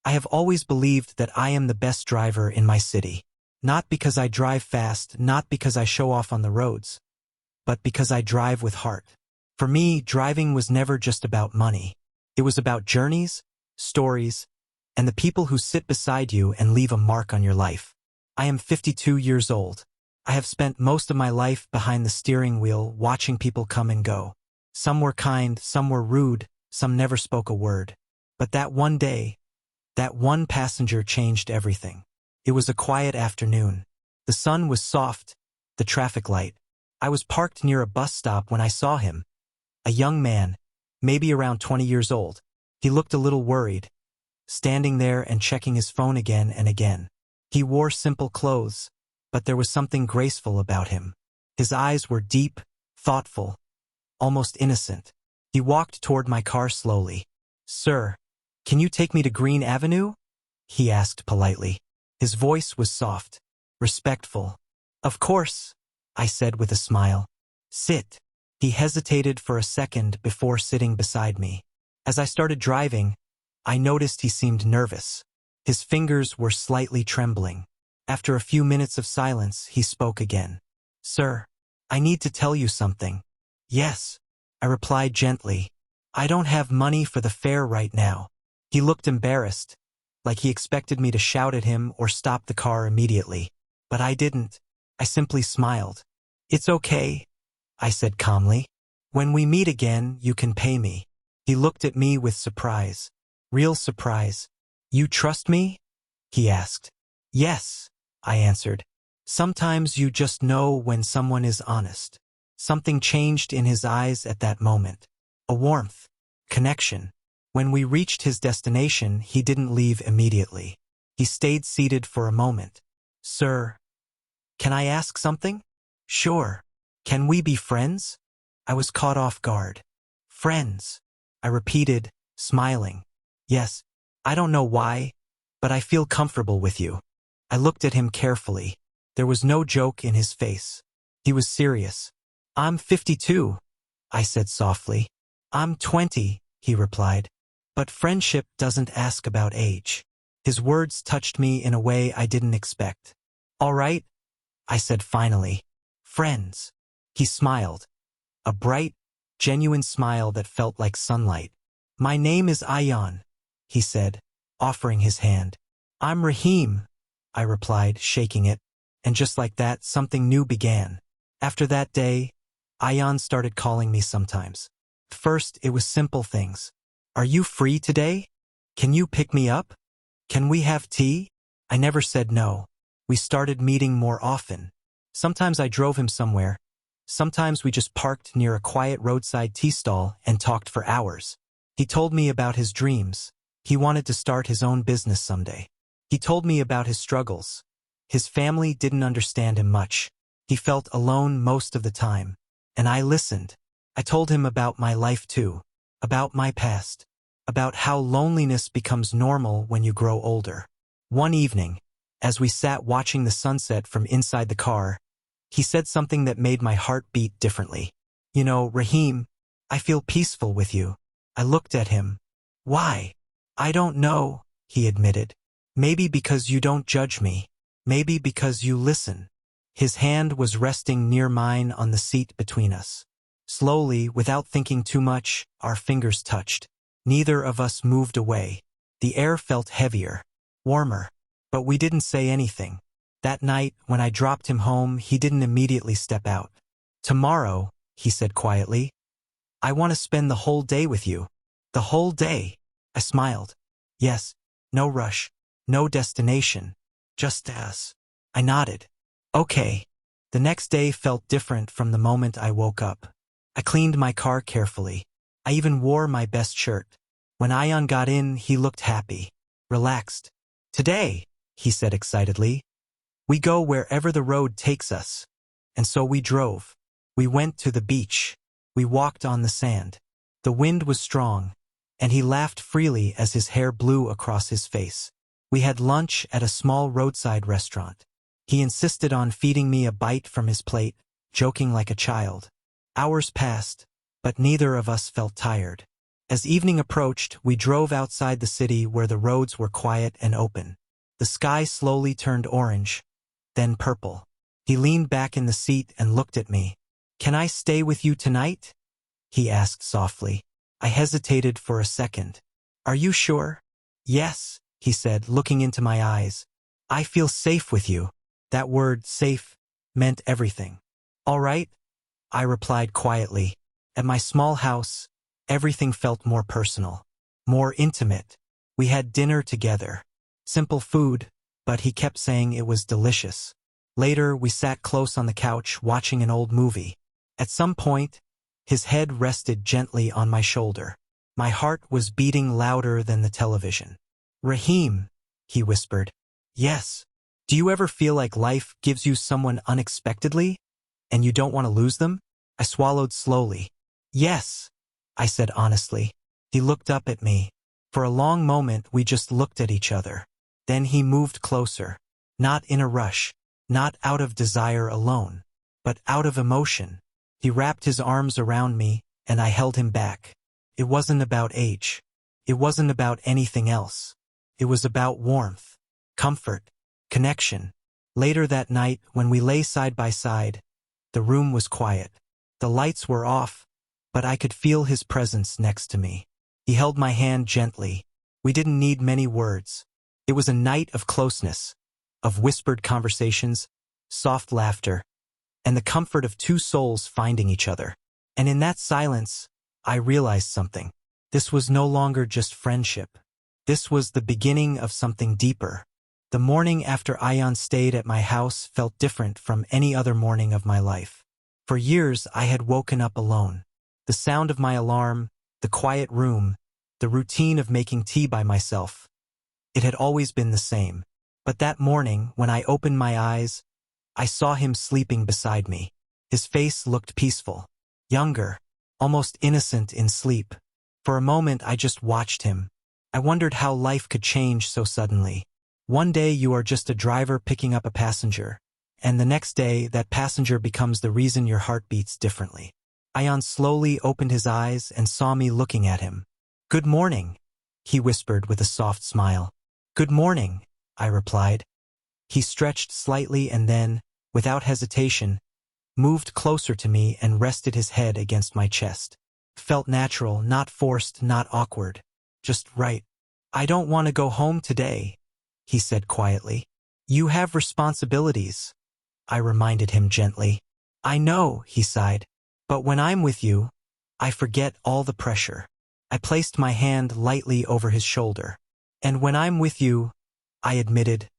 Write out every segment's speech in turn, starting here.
I have always believed that I am the best driver in my city. Not because I drive fast, not because I show off on the roads, but because I drive with heart. For me, driving was never just about money. It was about journeys, stories, and the people who sit beside you and leave a mark on your life. I am 52 years old. I have spent most of my life behind the steering wheel watching people come and go. Some were kind, some were rude, some never spoke a word. But that one day, that one passenger changed everything. It was a quiet afternoon. The sun was soft, the traffic light. I was parked near a bus stop when I saw him. A young man, maybe around 20 years old. He looked a little worried, standing there and checking his phone again and again. He wore simple clothes, but there was something graceful about him. His eyes were deep, thoughtful, almost innocent. He walked toward my car slowly. "Sir, can you take me to Green Avenue?" he asked politely. His voice was soft, respectful. "Of course," I said with a smile. "Sit." He hesitated for a second before sitting beside me. As I started driving, I noticed he seemed nervous. His fingers were slightly trembling. After a few minutes of silence, he spoke again. "Sir, I need to tell you something." "Yes," I replied gently. "I don't have money for the fare right now." He looked embarrassed, like he expected me to shout at him or stop the car immediately. But I didn't. I simply smiled. "It's okay," I said calmly. "When we meet again, you can pay me." He looked at me with surprise. Real surprise. "You trust me?" he asked. "Yes," I answered. Sometimes you just know when someone is honest. Something changed in his eyes at that moment. A warmth. Connection. When we reached his destination, he didn't leave immediately. He stayed seated for a moment. "Sir, can I ask something?" "Sure. Can we be friends?" I was caught off guard. "Friends," I repeated, smiling. "Yes, I don't know why, but I feel comfortable with you." I looked at him carefully. There was no joke in his face. He was serious. "I'm 52, I said softly. "I'm 20, he replied. "But friendship doesn't ask about age." His words touched me in a way I didn't expect. "All right," I said finally. "Friends." He smiled. A bright, genuine smile that felt like sunlight. "My name is Ayan," he said, offering his hand. "I'm Rahim," I replied, shaking it. And just like that, something new began. After that day, Ayan started calling me sometimes. First, it was simple things. "Are you free today? Can you pick me up? Can we have tea?" I never said no. We started meeting more often. Sometimes I drove him somewhere. Sometimes we just parked near a quiet roadside tea stall and talked for hours. He told me about his dreams. He wanted to start his own business someday. He told me about his struggles. His family didn't understand him much. He felt alone most of the time. And I listened. I told him about my life too. About my past. About how loneliness becomes normal when you grow older. One evening, as we sat watching the sunset from inside the car, he said something that made my heart beat differently. "You know, Rahim, I feel peaceful with you." I looked at him. "Why?" "I don't know," he admitted. "Maybe because you don't judge me. Maybe because you listen." His hand was resting near mine on the seat between us. Slowly, without thinking too much, our fingers touched. Neither of us moved away. The air felt heavier, warmer, but we didn't say anything. That night, when I dropped him home, he didn't immediately step out. "Tomorrow," he said quietly, "I want to spend the whole day with you." "The whole day?" I smiled. "Yes, no rush, no destination, just us." I nodded. "Okay." The next day felt different from the moment I woke up. I cleaned my car carefully. I even wore my best shirt. When Ayan got in, he looked happy, relaxed. "Today," he said excitedly, "we go wherever the road takes us." And so we drove. We went to the beach. We walked on the sand. The wind was strong, and he laughed freely as his hair blew across his face. We had lunch at a small roadside restaurant. He insisted on feeding me a bite from his plate, joking like a child. Hours passed, but neither of us felt tired. As evening approached, we drove outside the city where the roads were quiet and open. The sky slowly turned orange, then purple. He leaned back in the seat and looked at me. "Can I stay with you tonight?" he asked softly. I hesitated for a second. "Are you sure?" "Yes," he said, looking into my eyes. "I feel safe with you." That word, safe, meant everything. "All right," I replied quietly. At my small house, everything felt more personal, more intimate. We had dinner together. Simple food, but he kept saying it was delicious. Later, we sat close on the couch watching an old movie. At some point, his head rested gently on my shoulder. My heart was beating louder than the television. "Raheem," he whispered. "Yes. Do you ever feel like life gives you someone unexpectedly, and you don't want to lose them?" I swallowed slowly. "Yes," I said honestly. He looked up at me. For a long moment, we just looked at each other. Then he moved closer. Not in a rush, not out of desire alone, but out of emotion. He wrapped his arms around me, and I held him back. It wasn't about age. It wasn't about anything else. It was about warmth, comfort, connection. Later that night, when we lay side by side, the room was quiet. The lights were off, but I could feel his presence next to me. He held my hand gently. We didn't need many words. It was a night of closeness, of whispered conversations, soft laughter, and the comfort of two souls finding each other. And in that silence, I realized something. This was no longer just friendship. This was the beginning of something deeper. The morning after Ion stayed at my house felt different from any other morning of my life. For years, I had woken up alone. The sound of my alarm, the quiet room, the routine of making tea by myself. It had always been the same. But that morning, when I opened my eyes, I saw him sleeping beside me. His face looked peaceful, younger, almost innocent in sleep. For a moment, I just watched him. I wondered how life could change so suddenly. One day you are just a driver picking up a passenger, and the next day that passenger becomes the reason your heart beats differently. Ion slowly opened his eyes and saw me looking at him. "Good morning," he whispered with a soft smile. "Good morning," I replied. He stretched slightly and then, without hesitation, moved closer to me and rested his head against my chest. Felt natural, not forced, not awkward. Just right. "I don't want to go home today," he said quietly. "You have responsibilities," I reminded him gently. "I know," he sighed. "But when I'm with you, I forget all the pressure." I placed my hand lightly over his shoulder. "And when I'm with you," I admitted,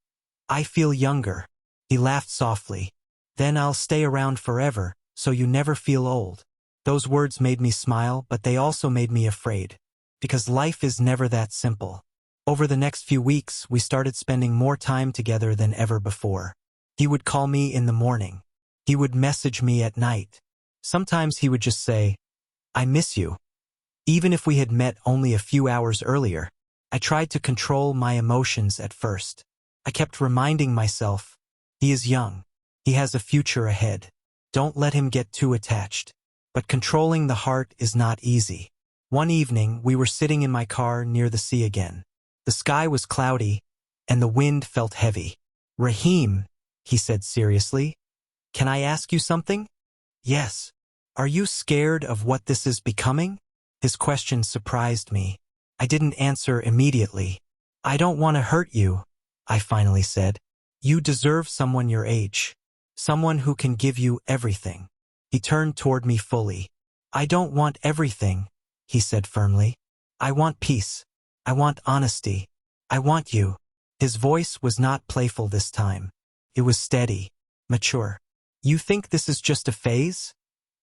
"I feel younger." He laughed softly. "Then I'll stay around forever, so you never feel old." Those words made me smile, but they also made me afraid. Because life is never that simple. Over the next few weeks, we started spending more time together than ever before. He would call me in the morning. He would message me at night. Sometimes he would just say, "I miss you." Even if we had met only a few hours earlier, I tried to control my emotions at first. I kept reminding myself, he is young. He has a future ahead. Don't let him get too attached. But controlling the heart is not easy. One evening, we were sitting in my car near the sea again. The sky was cloudy, and the wind felt heavy. "Raheem," he said seriously, "can I ask you something?" "Yes." "Are you scared of what this is becoming?" His question surprised me. I didn't answer immediately. "I don't want to hurt you," I finally said. "You deserve someone your age. Someone who can give you everything." He turned toward me fully. "I don't want everything," he said firmly. "I want peace. I want honesty. I want you." His voice was not playful this time. It was steady, mature. "You think this is just a phase?"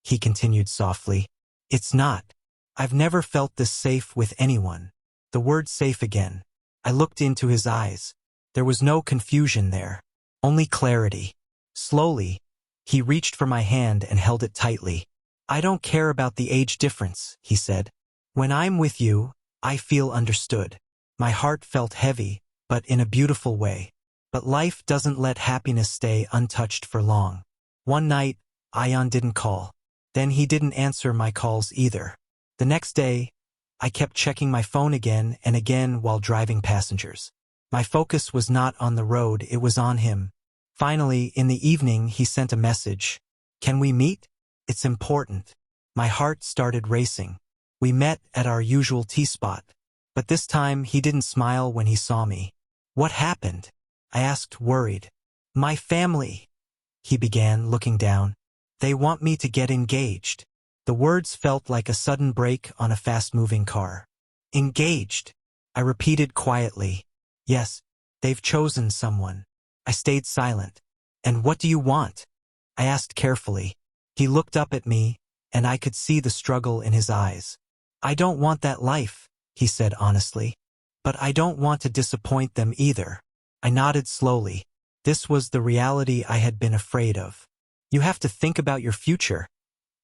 he continued softly. "It's not. I've never felt this safe with anyone." The word safe again. I looked into his eyes. There was no confusion there, only clarity. Slowly, he reached for my hand and held it tightly. "I don't care about the age difference," he said. "When I'm with you, I feel understood." My heart felt heavy, but in a beautiful way. But life doesn't let happiness stay untouched for long. One night, Ion didn't call. Then he didn't answer my calls either. The next day, I kept checking my phone again and again while driving passengers. My focus was not on the road, it was on him. Finally, in the evening, he sent a message. "Can we meet? It's important." My heart started racing. We met at our usual tea spot. But this time, he didn't smile when he saw me. "What happened?" I asked, worried. "My family," he began, looking down. "They want me to get engaged." The words felt like a sudden brake on a fast-moving car. "Engaged?" I repeated quietly. "Yes, they've chosen someone." I stayed silent. "And what do you want?" I asked carefully. He looked up at me, and I could see the struggle in his eyes. "I don't want that life," he said honestly. "But I don't want to disappoint them either." I nodded slowly. This was the reality I had been afraid of. "You have to think about your future,"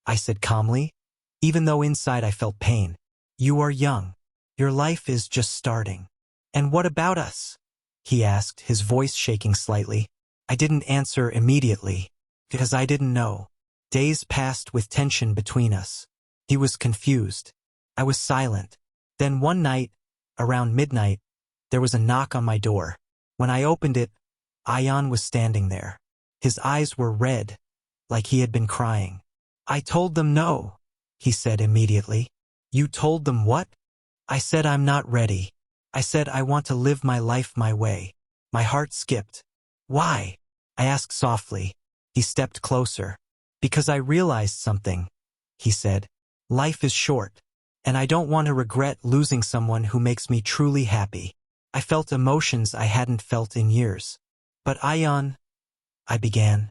I said calmly, even though inside I felt pain. "You are young. Your life is just starting." "And what about us?" he asked, his voice shaking slightly. I didn't answer immediately, because I didn't know. Days passed with tension between us. He was confused. I was silent. Then one night, around midnight, there was a knock on my door. When I opened it, Ayan was standing there. His eyes were red, like he had been crying. "I told them no," he said immediately. "You told them what?" I said I'm not ready. I said I want to live my life my way. My heart skipped. "Why?" I asked softly. He stepped closer. "Because I realized something," he said. "Life is short, and I don't want to regret losing someone who makes me truly happy." I felt emotions I hadn't felt in years. "But Ayan," I began,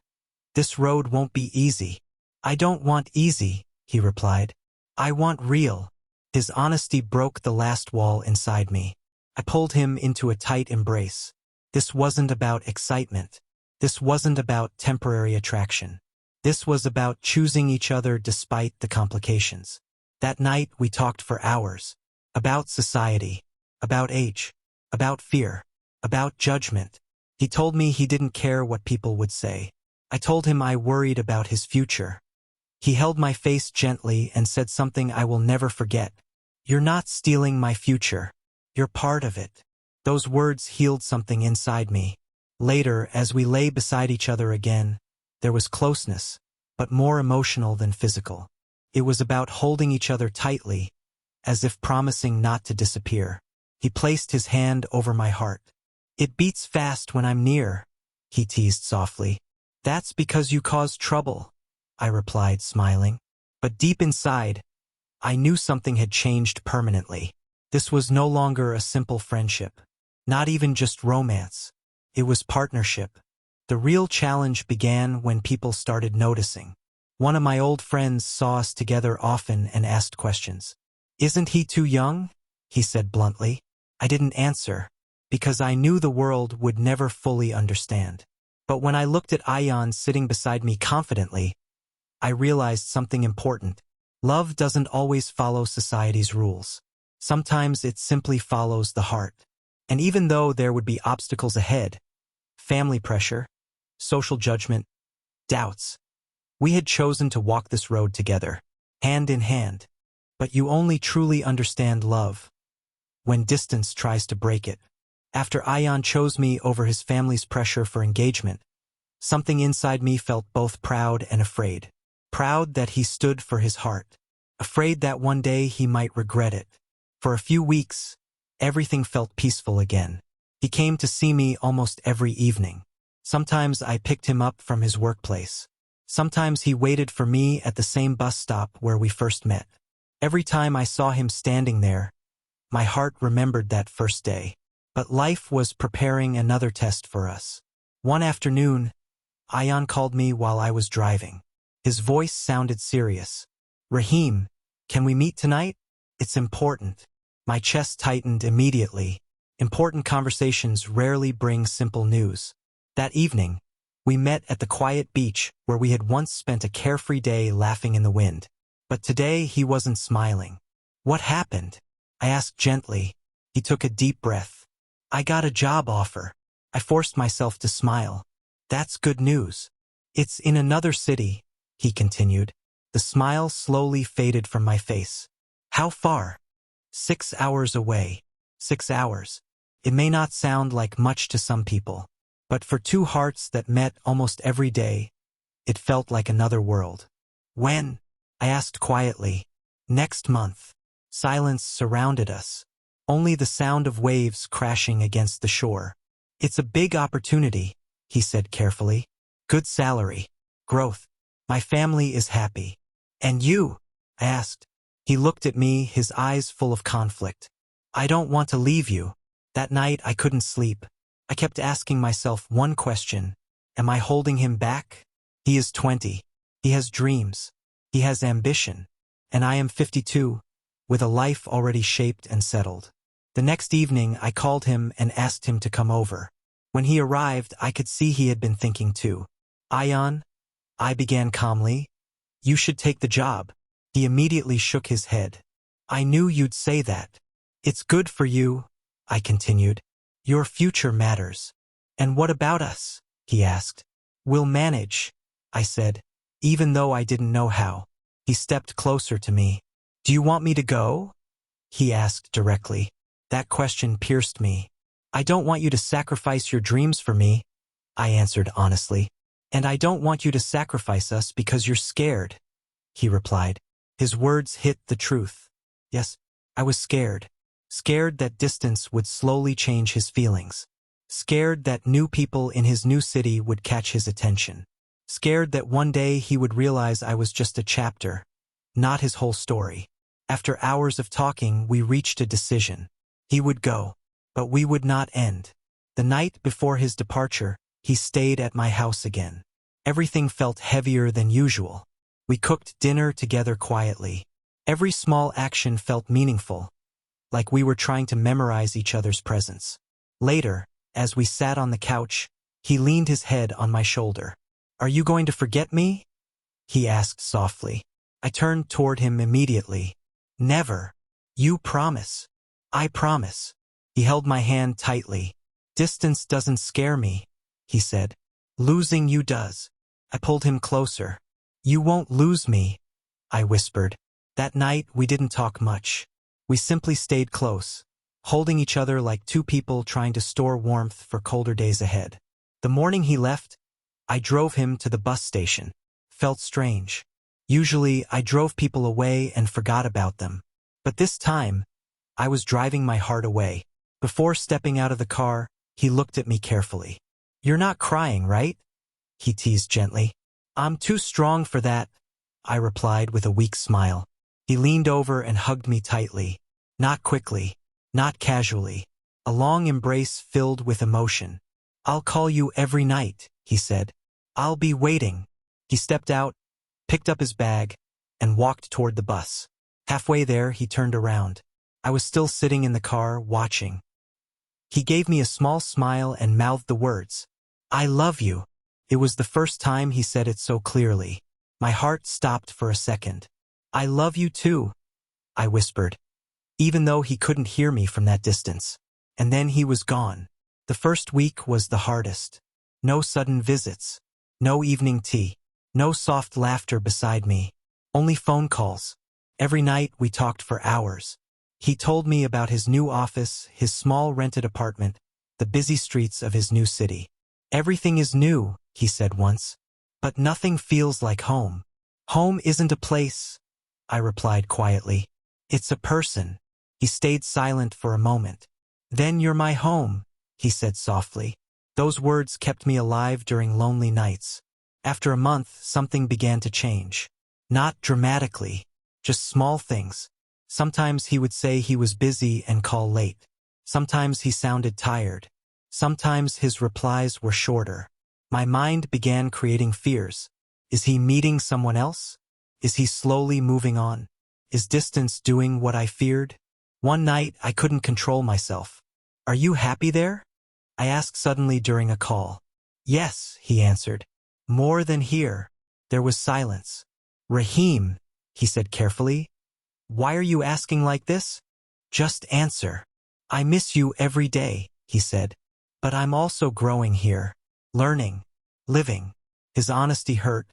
"this road won't be easy." "I don't want easy," he replied. "I want real." His honesty broke the last wall inside me. I pulled him into a tight embrace. This wasn't about excitement. This wasn't about temporary attraction. This was about choosing each other despite the complications. That night we talked for hours. About society. About age. About fear. About judgment. He told me he didn't care what people would say. I told him I worried about his future. He held my face gently and said something I will never forget. "You're not stealing my future. You're part of it." Those words healed something inside me. Later, as we lay beside each other again, there was closeness, but more emotional than physical. It was about holding each other tightly, as if promising not to disappear. He placed his hand over my heart. "It beats fast when I'm near," he teased softly. "That's because you caused trouble," I replied, smiling. But deep inside, I knew something had changed permanently. This was no longer a simple friendship. Not even just romance. It was partnership. The real challenge began when people started noticing. One of my old friends saw us together often and asked questions. "Isn't he too young?" he said bluntly. I didn't answer, because I knew the world would never fully understand. But when I looked at Ayan sitting beside me confidently, I realized something important. Love doesn't always follow society's rules. Sometimes it simply follows the heart. And even though there would be obstacles ahead, family pressure, social judgment, doubts, we had chosen to walk this road together, hand in hand. But you only truly understand love when distance tries to break it. After Ayan chose me over his family's pressure for engagement, something inside me felt both proud and afraid. Proud that he stood for his heart. Afraid that one day he might regret it. For a few weeks, everything felt peaceful again. He came to see me almost every evening. Sometimes I picked him up from his workplace. Sometimes he waited for me at the same bus stop where we first met. Every time I saw him standing there, my heart remembered that first day. But life was preparing another test for us. One afternoon, Ayan called me while I was driving. His voice sounded serious. "Rahim, can we meet tonight? It's important." My chest tightened immediately. Important conversations rarely bring simple news. That evening, we met at the quiet beach where we had once spent a carefree day laughing in the wind. But today he wasn't smiling. "What happened?" I asked gently. He took a deep breath. "I got a job offer." I forced myself to smile. "That's good news." "It's in another city," he continued. The smile slowly faded from my face. "How far?" 6 hours away. 6 hours. It may not sound like much to some people, but for two hearts that met almost every day, it felt like another world. When? I asked quietly. Next month. Silence surrounded us. Only the sound of waves crashing against the shore. It's a big opportunity, he said carefully. Good salary. Growth. My family is happy. And you? I asked. He looked at me, his eyes full of conflict. I don't want to leave you. That night I couldn't sleep. I kept asking myself one question. Am I holding him back? He is 20. He has dreams. He has ambition. And I am 52, with a life already shaped and settled. The next evening I called him and asked him to come over. When he arrived, I could see he had been thinking too. Ion, I began calmly, you should take the job. He immediately shook his head. I knew you'd say that. It's good for you, I continued. Your future matters. And what about us? He asked. We'll manage, I said, even though I didn't know how. He stepped closer to me. Do you want me to go? He asked directly. That question pierced me. I don't want you to sacrifice your dreams for me, I answered honestly. And I don't want you to sacrifice us because you're scared, he replied. His words hit the truth. Yes, I was scared. Scared that distance would slowly change his feelings. Scared that new people in his new city would catch his attention. Scared that one day he would realize I was just a chapter, not his whole story. After hours of talking, we reached a decision. He would go, but we would not end. The night before his departure, he stayed at my house again. Everything felt heavier than usual. We cooked dinner together quietly. Every small action felt meaningful, like we were trying to memorize each other's presence. Later, as we sat on the couch, he leaned his head on my shoulder. Are you going to forget me? He asked softly. I turned toward him immediately. Never. You promise. I promise. He held my hand tightly. Distance doesn't scare me, he said. Losing you does. I pulled him closer. You won't lose me, I whispered. That night we didn't talk much. We simply stayed close, holding each other like two people trying to store warmth for colder days ahead. The morning he left, I drove him to the bus station. Felt strange. Usually I drove people away and forgot about them. But this time, I was driving my heart away. Before stepping out of the car, he looked at me carefully. You're not crying, right? He teased gently. I'm too strong for that, I replied with a weak smile. He leaned over and hugged me tightly. Not quickly, not casually. A long embrace filled with emotion. I'll call you every night, he said. I'll be waiting. He stepped out, picked up his bag, and walked toward the bus. Halfway there, he turned around. I was still sitting in the car, watching. He gave me a small smile and mouthed the words, I love you. It was the first time he said it so clearly. My heart stopped for a second. I love you too, I whispered, even though he couldn't hear me from that distance. And then he was gone. The first week was the hardest. No sudden visits. No evening tea. No soft laughter beside me. Only phone calls. Every night we talked for hours. He told me about his new office, his small rented apartment, the busy streets of his new city. Everything is new, he said once, but nothing feels like home. Home isn't a place, I replied quietly. It's a person. He stayed silent for a moment. Then you're my home, he said softly. Those words kept me alive during lonely nights. After a month, something began to change. Not dramatically, just small things. Sometimes he would say he was busy and call late. Sometimes he sounded tired. Sometimes his replies were shorter. My mind began creating fears. Is he meeting someone else? Is he slowly moving on? Is distance doing what I feared? One night, I couldn't control myself. Are you happy there? I asked suddenly during a call. Yes, he answered. More than here. There was silence. Rahim, he said carefully. Why are you asking like this? Just answer. I miss you every day, he said. But I'm also growing here. Learning. Living. His honesty hurt.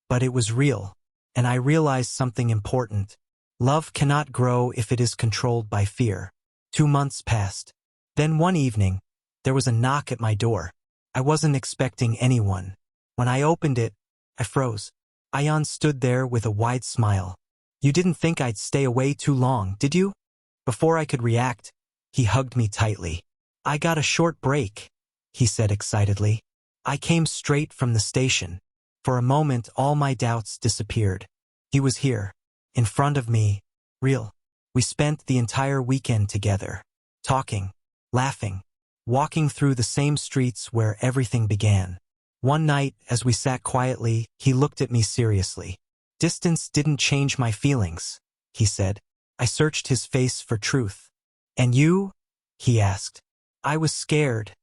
But it was real. And I realized something important. Love cannot grow if it is controlled by fear. 2 months passed. Then one evening, there was a knock at my door. I wasn't expecting anyone. When I opened it, I froze. Ion stood there with a wide smile. "You didn't think I'd stay away too long, did you?" Before I could react, he hugged me tightly. "I got a short break," he said excitedly. "I came straight from the station." For a moment, all my doubts disappeared. He was here, in front of me, real. We spent the entire weekend together, talking, laughing, walking through the same streets where everything began. One night, as we sat quietly, he looked at me seriously. "Distance didn't change my feelings," he said. I searched his face for truth. "And you?" he asked. "I was scared,"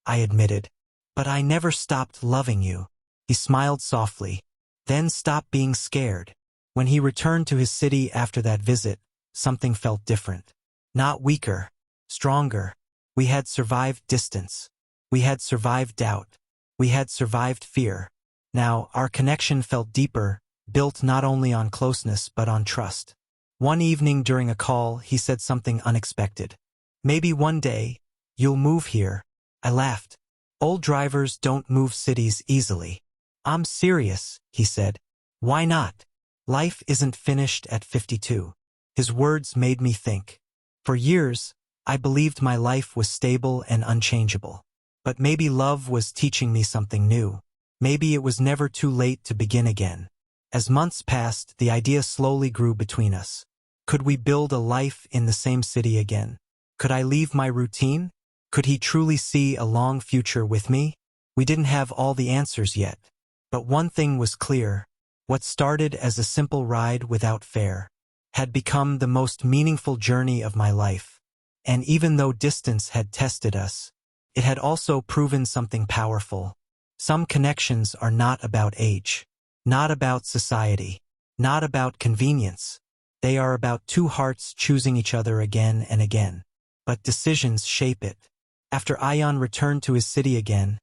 I admitted. "But I never stopped loving you." He smiled softly. "Then stop being scared." When he returned to his city after that visit, something felt different. Not weaker, stronger. We had survived distance. We had survived doubt. We had survived fear. Now, our connection felt deeper, built not only on closeness but on trust. One evening during a call, he said something unexpected. "Maybe one day, you'll move here." I laughed. "Old drivers don't move cities easily." "I'm serious," he said. "Why not? Life isn't finished at 52. His words made me think. For years, I believed my life was stable and unchangeable. But maybe love was teaching me something new. Maybe it was never too late to begin again. As months passed, the idea slowly grew between us. Could we build a life in the same city again? Could I leave my routine? Could he truly see a long future with me? We didn't have all the answers yet. But one thing was clear. What started as a simple ride without fare had become the most meaningful journey of my life. And even though distance had tested us, it had also proven something powerful. Some connections are not about age, not about society, not about convenience. They are about two hearts choosing each other again and again. But decisions shape it. After Ion returned to his city again,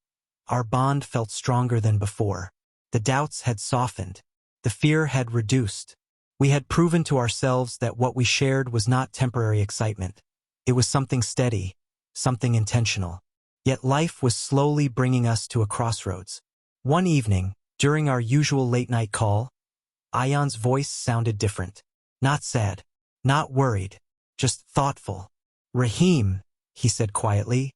our bond felt stronger than before. The doubts had softened. The fear had reduced. We had proven to ourselves that what we shared was not temporary excitement. It was something steady, something intentional. Yet life was slowly bringing us to a crossroads. One evening, during our usual late-night call, Ion's voice sounded different. Not sad, not worried, just thoughtful. "Rahim," he said quietly,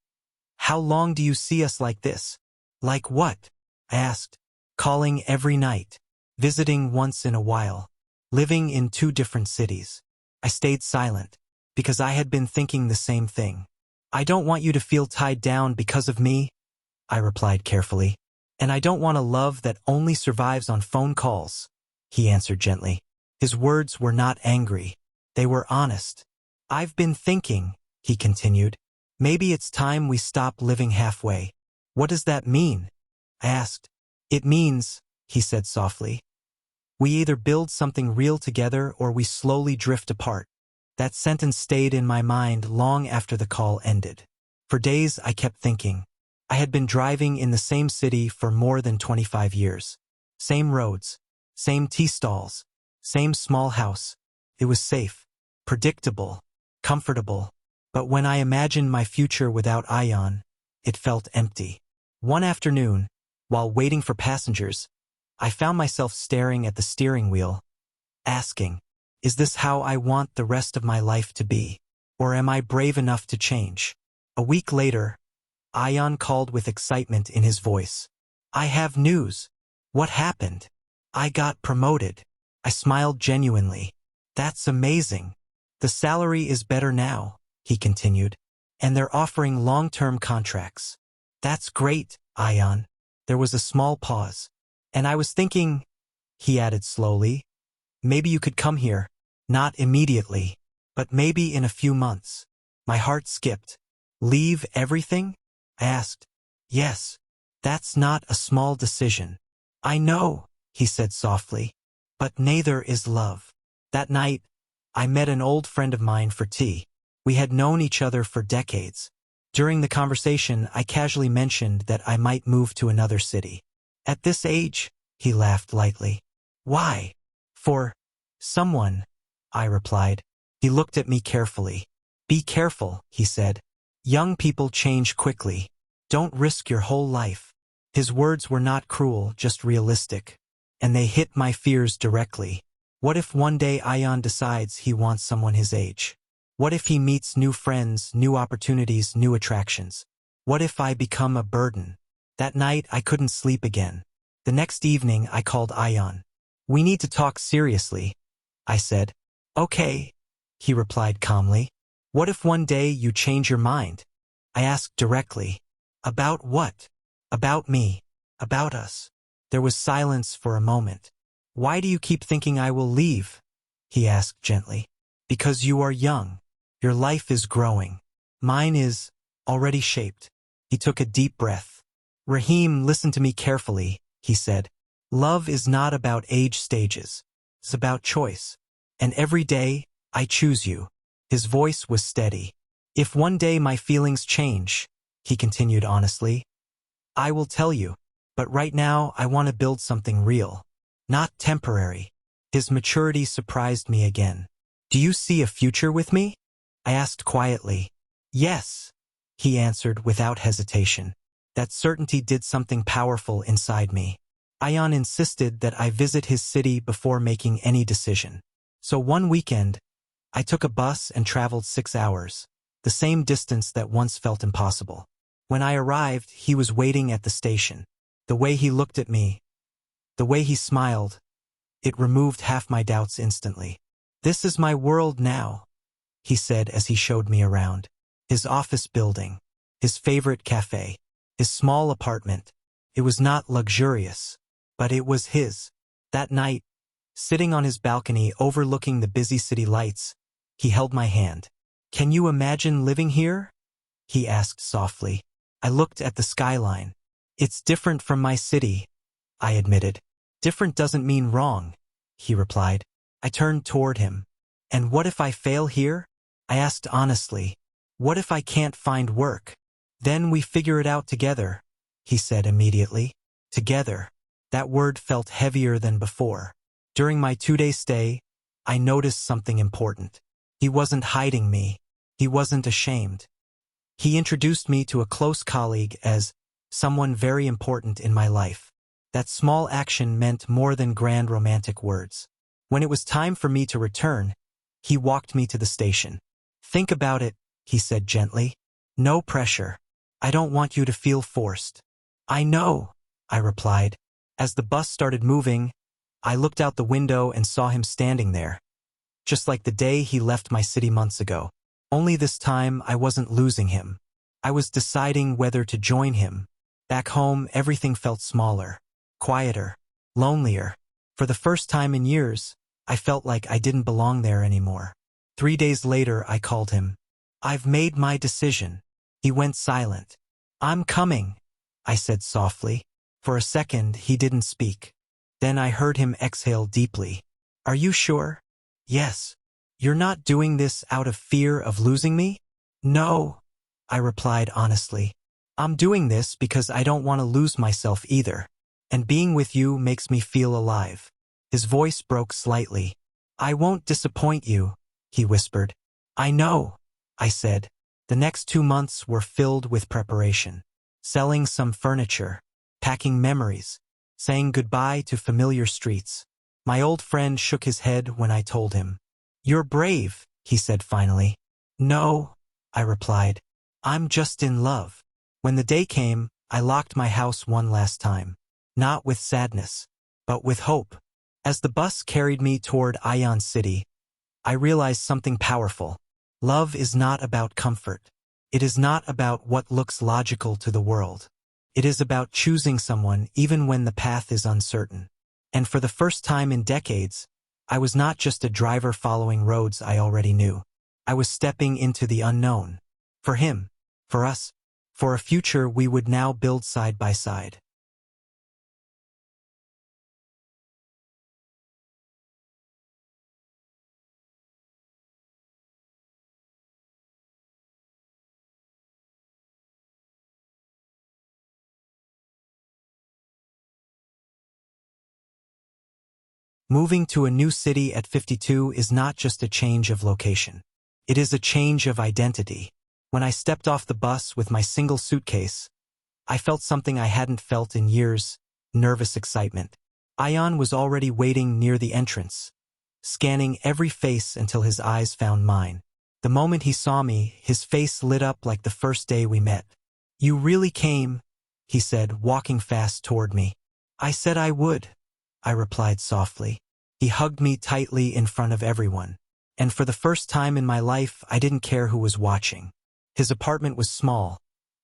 "how long do you see us like this?" "Like what?" I asked. "Calling every night, visiting once in a while, living in two different cities." I stayed silent, because I had been thinking the same thing. "I don't want you to feel tied down because of me," I replied carefully. "And I don't want a love that only survives on phone calls," he answered gently. His words were not angry. They were honest. "I've been thinking," he continued, "maybe it's time we stop living halfway." "What does that mean?" I asked. "It means," he said softly, "we either build something real together or we slowly drift apart." That sentence stayed in my mind long after the call ended. For days I kept thinking. I had been driving in the same city for more than 25 years. Same roads, same tea stalls, same small house. It was safe, predictable, comfortable. But when I imagined my future without Ion, it felt empty. One afternoon, while waiting for passengers, I found myself staring at the steering wheel, asking, is this how I want the rest of my life to be? Or am I brave enough to change? A week later, Ion called with excitement in his voice. "I have news." "What happened?" "I got promoted." I smiled genuinely. "That's amazing." "The salary is better now," he continued, "and they're offering long-term contracts." "That's great, Ion." There was a small pause. "And I was thinking," he added slowly, "maybe you could come here. Not immediately, but maybe in a few months." My heart skipped. "Leave everything?" I asked. "Yes. That's not a small decision." "I know," he said softly, "but neither is love." That night, I met an old friend of mine for tea. We had known each other for decades. During the conversation, I casually mentioned that I might move to another city. "At this age?" he laughed lightly. "Why?" "For someone," I replied. He looked at me carefully. Be careful, he said. Young people change quickly. Don't risk your whole life. His words were not cruel, just realistic. And they hit my fears directly. What if one day Ion decides he wants someone his age? What if he meets new friends, new opportunities, new attractions? What if I become a burden? That night, I couldn't sleep again. The next evening, I called Ion. We need to talk seriously, I said. Okay, he replied calmly. What if one day you change your mind? I asked directly. About what? About me. About us. There was silence for a moment. Why do you keep thinking I will leave? He asked gently. Because you are young. Your life is growing. Mine is already shaped. He took a deep breath. Rahim, listen to me carefully, he said. Love is not about age stages. It's about choice. And every day, I choose you. His voice was steady. If one day my feelings change, he continued honestly, I will tell you. But right now, I want to build something real. Not temporary. His maturity surprised me again. Do you see a future with me? I asked quietly. Yes, he answered without hesitation. That certainty did something powerful inside me. Ion insisted that I visit his city before making any decision. So one weekend, I took a bus and traveled 6 hours, the same distance that once felt impossible. When I arrived, he was waiting at the station. The way he looked at me, the way he smiled, it removed half my doubts instantly. This is my world now, he said as he showed me around. His office building, his favorite cafe, his small apartment. It was not luxurious, but it was his. That night, sitting on his balcony overlooking the busy city lights, he held my hand. Can you imagine living here? He asked softly. I looked at the skyline. It's different from my city, I admitted. Different doesn't mean wrong, he replied. I turned toward him. And what if I fail here? I asked honestly. What if I can't find work? Then we figure it out together, he said immediately. Together. That word felt heavier than before. During my 2-day stay, I noticed something important. He wasn't hiding me. He wasn't ashamed. He introduced me to a close colleague as someone very important in my life. That small action meant more than grand romantic words. When it was time for me to return, he walked me to the station. Think about it, he said gently. No pressure. I don't want you to feel forced. I know, I replied. As the bus started moving, I looked out the window and saw him standing there, just like the day he left my city months ago. Only this time I wasn't losing him. I was deciding whether to join him. Back home, everything felt smaller, quieter, lonelier. For the first time in years, I felt like I didn't belong there anymore. 3 days later, I called him. I've made my decision. He went silent. I'm coming, I said softly. For a second, he didn't speak. Then I heard him exhale deeply. Are you sure? Yes. You're not doing this out of fear of losing me? No, I replied honestly. I'm doing this because I don't want to lose myself either. And being with you makes me feel alive. His voice broke slightly. I won't disappoint you, he whispered. I know, I said. The next 2 months were filled with preparation. Selling some furniture, packing memories, saying goodbye to familiar streets. My old friend shook his head when I told him. You're brave, he said finally. No, I replied. I'm just in love. When the day came, I locked my house one last time. Not with sadness, but with hope. As the bus carried me toward Ion City, I realized something powerful. Love is not about comfort. It is not about what looks logical to the world. It is about choosing someone even when the path is uncertain. And for the first time in decades, I was not just a driver following roads I already knew. I was stepping into the unknown. For him, for us, for a future we would now build side by side. Moving to a new city at 52 is not just a change of location. It is a change of identity. When I stepped off the bus with my single suitcase, I felt something I hadn't felt in years, nervous excitement. Ion was already waiting near the entrance, scanning every face until his eyes found mine. The moment he saw me, his face lit up like the first day we met. "You really came," he said, walking fast toward me. "I said I would," I replied softly. He hugged me tightly in front of everyone. And for the first time in my life, I didn't care who was watching. His apartment was small,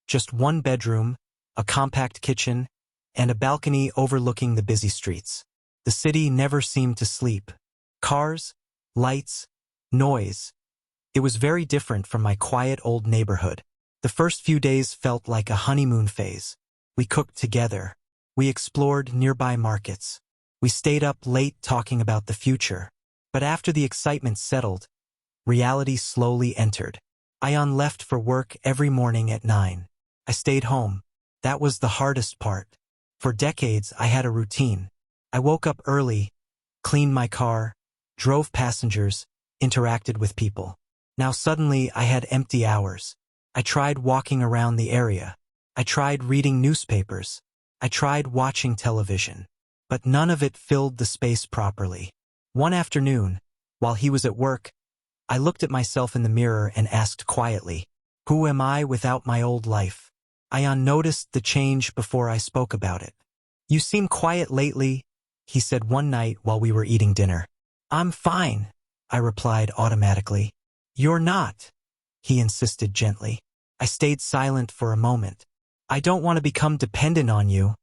just one bedroom, a compact kitchen, and a balcony overlooking the busy streets. The city never seemed to sleep. Cars, lights, noise. It was very different from my quiet old neighborhood. The first few days felt like a honeymoon phase. We cooked together. We explored nearby markets. We stayed up late talking about the future. But after the excitement settled, reality slowly entered. Ion left for work every morning at 9. I stayed home. That was the hardest part. For decades, I had a routine. I woke up early, cleaned my car, drove passengers, interacted with people. Now suddenly, I had empty hours. I tried walking around the area. I tried reading newspapers. I tried watching television. But none of it filled the space properly. One afternoon, while he was at work, I looked at myself in the mirror and asked quietly, "Who am I without my old life?" Ion noticed the change before I spoke about it. "You seem quiet lately," he said one night while we were eating dinner. "I'm fine," I replied automatically. "You're not," he insisted gently. I stayed silent for a moment. "I don't want to become dependent on you,"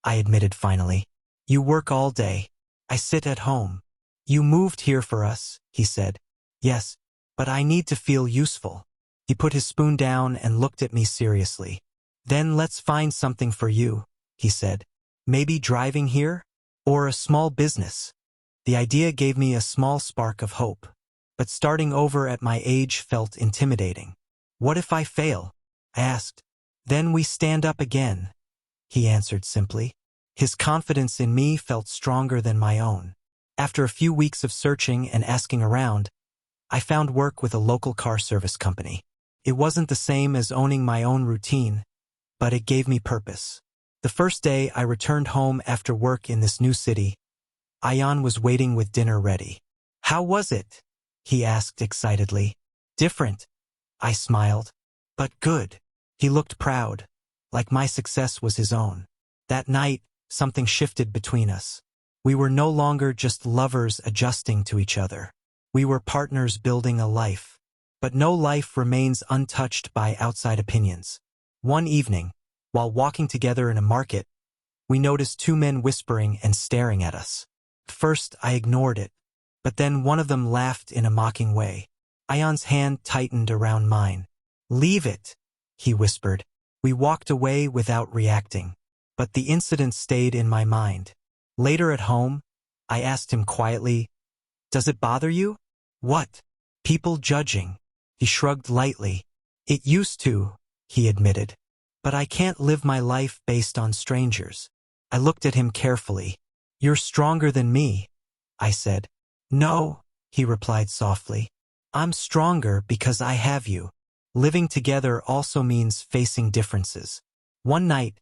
I admitted finally. "You work all day. I sit at home." "You moved here for us," he said. "Yes, but I need to feel useful." He put his spoon down and looked at me seriously. "Then let's find something for you," he said. "Maybe driving here? Or a small business?" The idea gave me a small spark of hope. But starting over at my age felt intimidating. "What if I fail?" I asked. "Then we stand up again," he answered simply. His confidence in me felt stronger than my own. After a few weeks of searching and asking around, I found work with a local car service company. It wasn't the same as owning my own routine, but it gave me purpose. The first day I returned home after work in this new city, Ion was waiting with dinner ready. "How was it?" he asked excitedly. "Different," I smiled. "But good." He looked proud, like my success was his own. That night, something shifted between us. We were no longer just lovers adjusting to each other. We were partners building a life. But no life remains untouched by outside opinions. One evening, while walking together in a market, we noticed two men whispering and staring at us. At first, I ignored it, but then one of them laughed in a mocking way. Ion's hand tightened around mine. "Leave it," he whispered. We walked away without reacting, but the incident stayed in my mind. Later at home, I asked him quietly, "Does it bother you?" "What?" "People judging." He shrugged lightly. "It used to," he admitted. "But I can't live my life based on strangers." I looked at him carefully. "You're stronger than me," I said. "No," he replied softly. "I'm stronger because I have you." Living together also means facing differences. One night,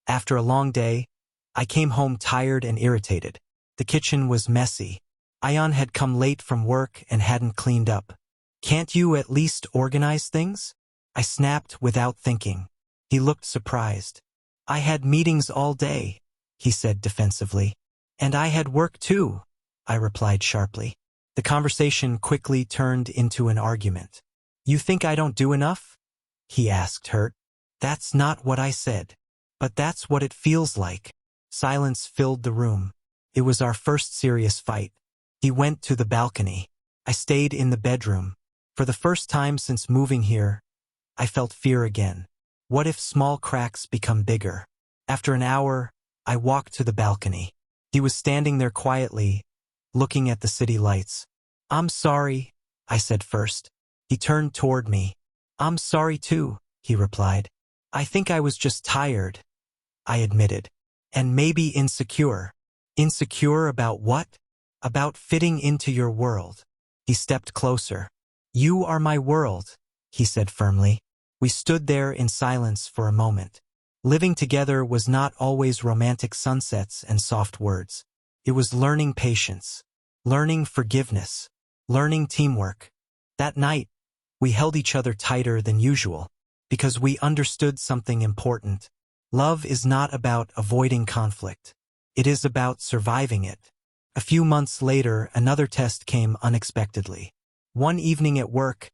after a long day, I came home tired and irritated. The kitchen was messy. Ion had come late from work and hadn't cleaned up. "Can't you at least organize things?" I snapped without thinking. He looked surprised. "I had meetings all day," he said defensively. "And I had work too," I replied sharply. The conversation quickly turned into an argument. "You think I don't do enough?" he asked, hurt. "That's not what I said. But that's what it feels like." Silence filled the room. It was our first serious fight. He went to the balcony. I stayed in the bedroom. For the first time since moving here, I felt fear again. What if small cracks become bigger? After an hour, I walked to the balcony. He was standing there quietly, looking at the city lights. "I'm sorry," I said first. He turned toward me. "I'm sorry too," he replied. "I think I was just tired," I admitted. "And maybe insecure." "Insecure about what?" About fitting into your world. He stepped closer. You are my world, he said firmly. We stood there in silence for a moment. Living together was not always romantic sunsets and soft words. It was learning patience, learning forgiveness, learning teamwork. That night, we held each other tighter than usual, because we understood something important. Love is not about avoiding conflict. It is about surviving it. A few months later, another test came unexpectedly. One evening at work,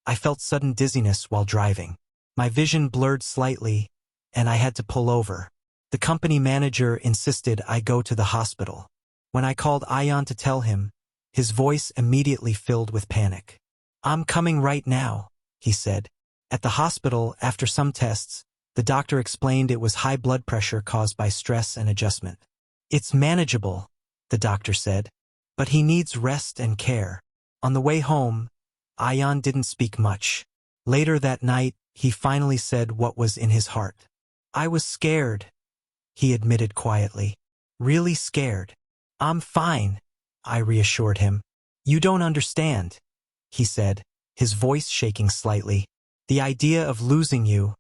I felt sudden dizziness while driving. My vision blurred slightly, and I had to pull over. The company manager insisted I go to the hospital. When I called Ayan to tell him, his voice immediately filled with panic. I'm coming right now, he said. At the hospital, after some tests, the doctor explained it was high blood pressure caused by stress and adjustment. It's manageable, the doctor said, but he needs rest and care. On the way home, Ayan didn't speak much. Later that night, he finally said what was in his heart. I was scared, he admitted quietly. Really scared. I'm fine, I reassured him. You don't understand, he said, his voice shaking slightly. The idea of losing you,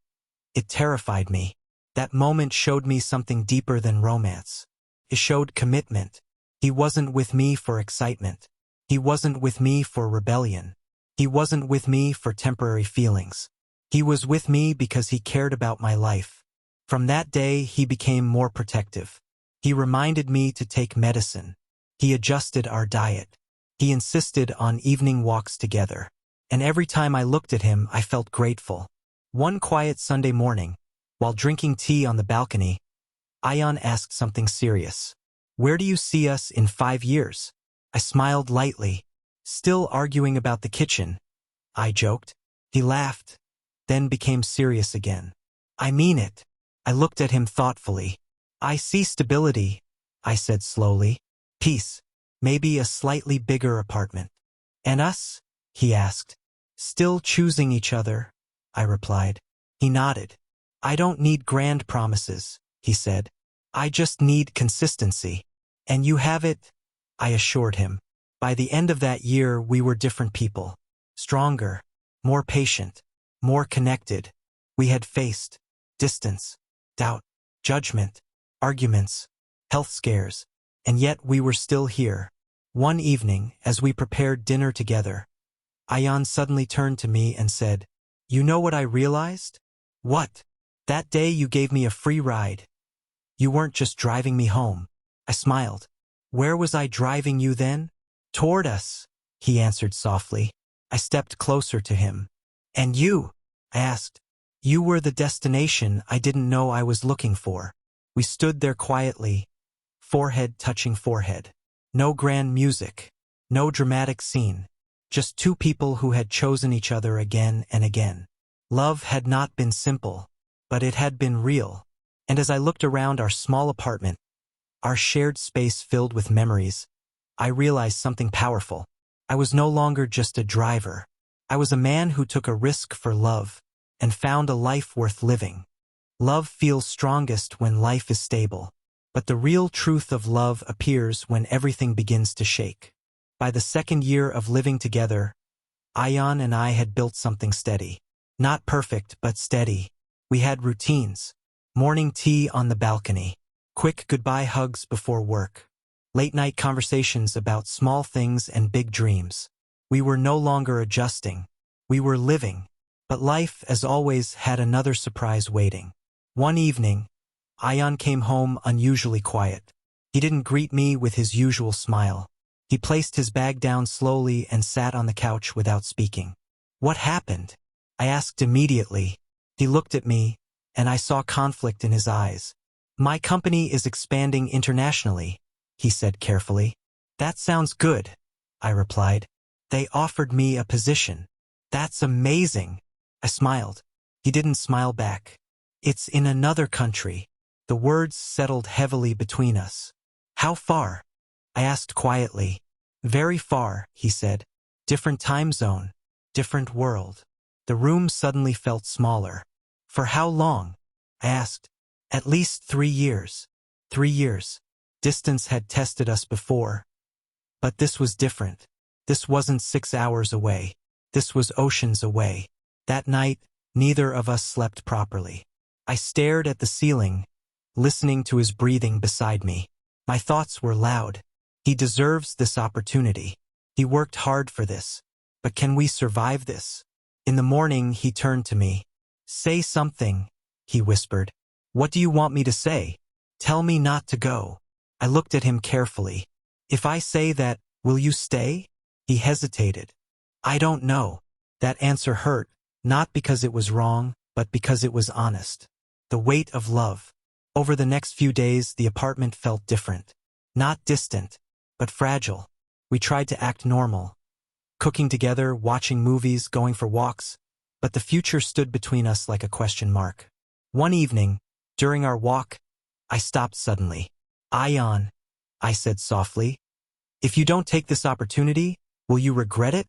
it terrified me. That moment showed me something deeper than romance. It showed commitment. He wasn't with me for excitement. He wasn't with me for rebellion. He wasn't with me for temporary feelings. He was with me because he cared about my life. From that day, he became more protective. He reminded me to take medicine. He adjusted our diet. He insisted on evening walks together. And every time I looked at him, I felt grateful. One quiet Sunday morning, while drinking tea on the balcony, Ayan asked something serious. Where do you see us in 5 years? I smiled lightly. Still arguing about the kitchen, I joked. He laughed, then became serious again. I mean it. I looked at him thoughtfully. I see stability, I said slowly. Peace. Maybe a slightly bigger apartment. And us? He asked. Still choosing each other, I replied. He nodded. I don't need grand promises, he said. I just need consistency. And you have it, I assured him. By the end of that year, we were different people. Stronger, more patient, more connected. We had faced distance, doubt, judgment, arguments, health scares, and yet we were still here. One evening, as we prepared dinner together, Ayan suddenly turned to me and said, You know what I realized? What? That day you gave me a free ride. You weren't just driving me home. I smiled. Where was I driving you then? Toward us, he answered softly. I stepped closer to him. And you? I asked. You were the destination I didn't know I was looking for. We stood there quietly, forehead touching forehead. No grand music, no dramatic scene, just two people who had chosen each other again and again. Love had not been simple, but it had been real. And as I looked around our small apartment, our shared space filled with memories, I realized something powerful. I was no longer just a driver. I was a man who took a risk for love and found a life worth living. Love feels strongest when life is stable, but the real truth of love appears when everything begins to shake. By the second year of living together, Ayan and I had built something steady. Not perfect, but steady. We had routines. Morning tea on the balcony. Quick goodbye hugs before work. Late-night conversations about small things and big dreams. We were no longer adjusting. We were living. But life, as always, had another surprise waiting. One evening, Ayan came home unusually quiet. He didn't greet me with his usual smile. He placed his bag down slowly and sat on the couch without speaking. What happened? I asked immediately. He looked at me, and I saw conflict in his eyes. My company is expanding internationally, he said carefully. That sounds good, I replied. They offered me a position. That's amazing. I smiled. He didn't smile back. It's in another country. The words settled heavily between us. How far? I asked quietly. Very far, he said. Different time zone, different world. The room suddenly felt smaller. For how long? I asked. At least 3 years. 3 years. Distance had tested us before. But this was different. This wasn't 6 hours away. This was oceans away. That night, neither of us slept properly. I stared at the ceiling, listening to his breathing beside me. My thoughts were loud. He deserves this opportunity. He worked hard for this. But can we survive this? In the morning, he turned to me. "Say something," he whispered. "What do you want me to say? Tell me not to go." I looked at him carefully. "If I say that, will you stay?" He hesitated. "I don't know." That answer hurt, not because it was wrong, but because it was honest. The weight of love. Over the next few days, the apartment felt different. Not distant, but fragile. We tried to act normal. Cooking together, watching movies, going for walks. But the future stood between us like a question mark. One evening, during our walk, I stopped suddenly. "Ion," I said softly, "if you don't take this opportunity, will you regret it?"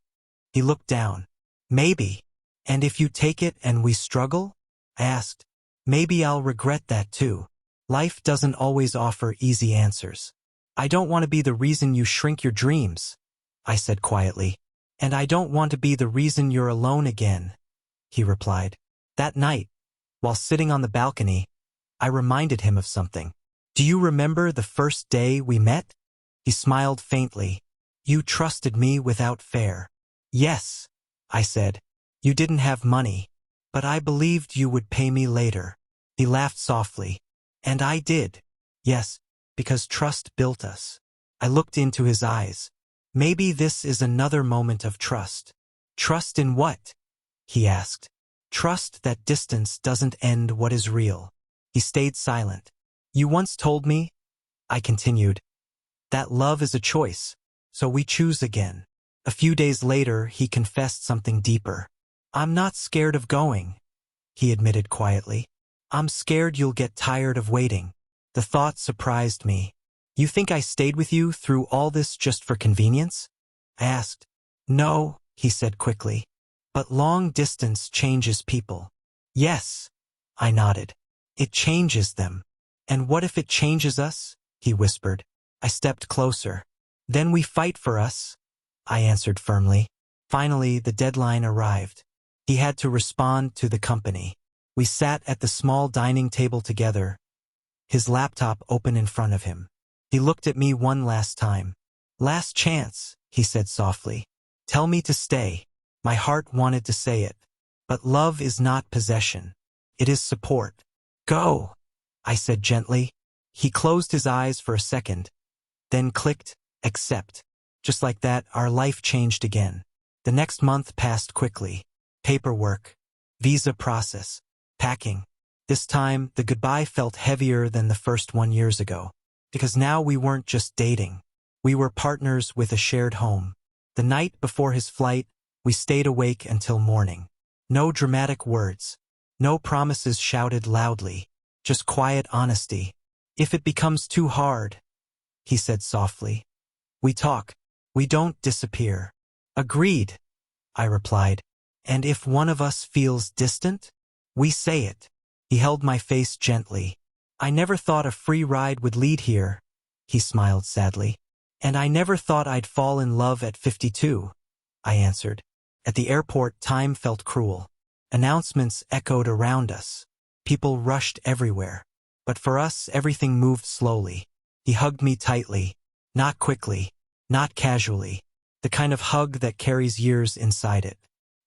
He looked down. "Maybe. And if you take it and we struggle?" I asked. "Maybe I'll regret that too." Life doesn't always offer easy answers. "I don't want to be the reason you shrink your dreams," I said quietly. "And I don't want to be the reason you're alone again," he replied. That night, while sitting on the balcony, I reminded him of something. "Do you remember the first day we met?" He smiled faintly. "You trusted me without fair." "Yes," I said. "You didn't have money, but I believed you would pay me later." He laughed softly. "And I did. Yes, because trust built us." I looked into his eyes. "Maybe this is another moment of trust." "Trust in what?" he asked. "Trust that distance doesn't end what is real." He stayed silent. "You once told me," I continued, "that love is a choice, so we choose again." A few days later, he confessed something deeper. "I'm not scared of going," he admitted quietly. "I'm scared you'll get tired of waiting." The thought surprised me. "You think I stayed with you through all this just for convenience?" I asked. "No," he said quickly. "But long distance changes people." "Yes," I nodded. "It changes them." "And what if it changes us?" he whispered. I stepped closer. "Then we fight for us," I answered firmly. Finally, the deadline arrived. He had to respond to the company. We sat at the small dining table together, his laptop open in front of him. He looked at me one last time. "Last chance," he said softly. "Tell me to stay." My heart wanted to say it. But love is not possession. It is support. "Go," I said gently. He closed his eyes for a second, then clicked, "Accept." Just like that, our life changed again. The next month passed quickly. Paperwork, visa process, packing. This time, the goodbye felt heavier than the first one years ago. Because now we weren't just dating. We were partners with a shared home. The night before his flight, we stayed awake until morning. No dramatic words. No promises shouted loudly. Just quiet honesty. "If it becomes too hard," he said softly, "we talk. We don't disappear." "Agreed," I replied. "And if one of us feels distant, we say it." He held my face gently. "I never thought a free ride would lead here," he smiled sadly. "And I never thought I'd fall in love at 52, I answered. At the airport, time felt cruel. Announcements echoed around us. People rushed everywhere. But for us, everything moved slowly. He hugged me tightly, not quickly, not casually, the kind of hug that carries years inside it.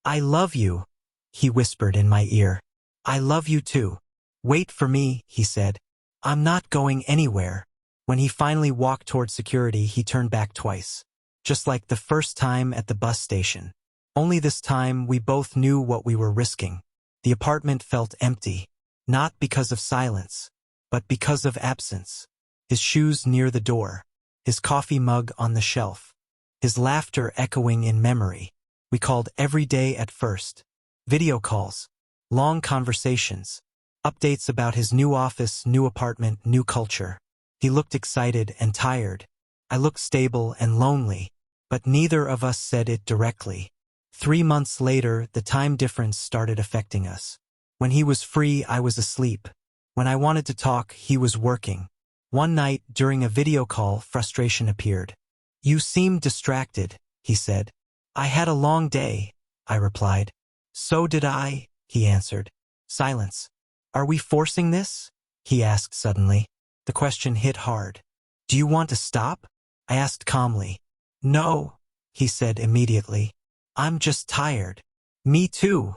"I love you," he whispered in my ear. "I love you too. Wait for me," he said. "I'm not going anywhere." When he finally walked toward security, he turned back twice. Just like the first time at the bus station. Only this time, we both knew what we were risking. The apartment felt empty, not because of silence, but because of absence. His shoes near the door, his coffee mug on the shelf, his laughter echoing in memory. We called every day at first. Video calls, long conversations, updates about his new office, new apartment, new culture. He looked excited and tired. I looked stable and lonely, but neither of us said it directly. 3 months later, the time difference started affecting us. When he was free, I was asleep. When I wanted to talk, he was working. One night, during a video call, frustration appeared. You seem distracted, he said. I had a long day, I replied. So did I, he answered. Silence. Are we forcing this? He asked suddenly. The question hit hard. Do you want to stop? I asked calmly. No, he said immediately. I'm just tired. Me too,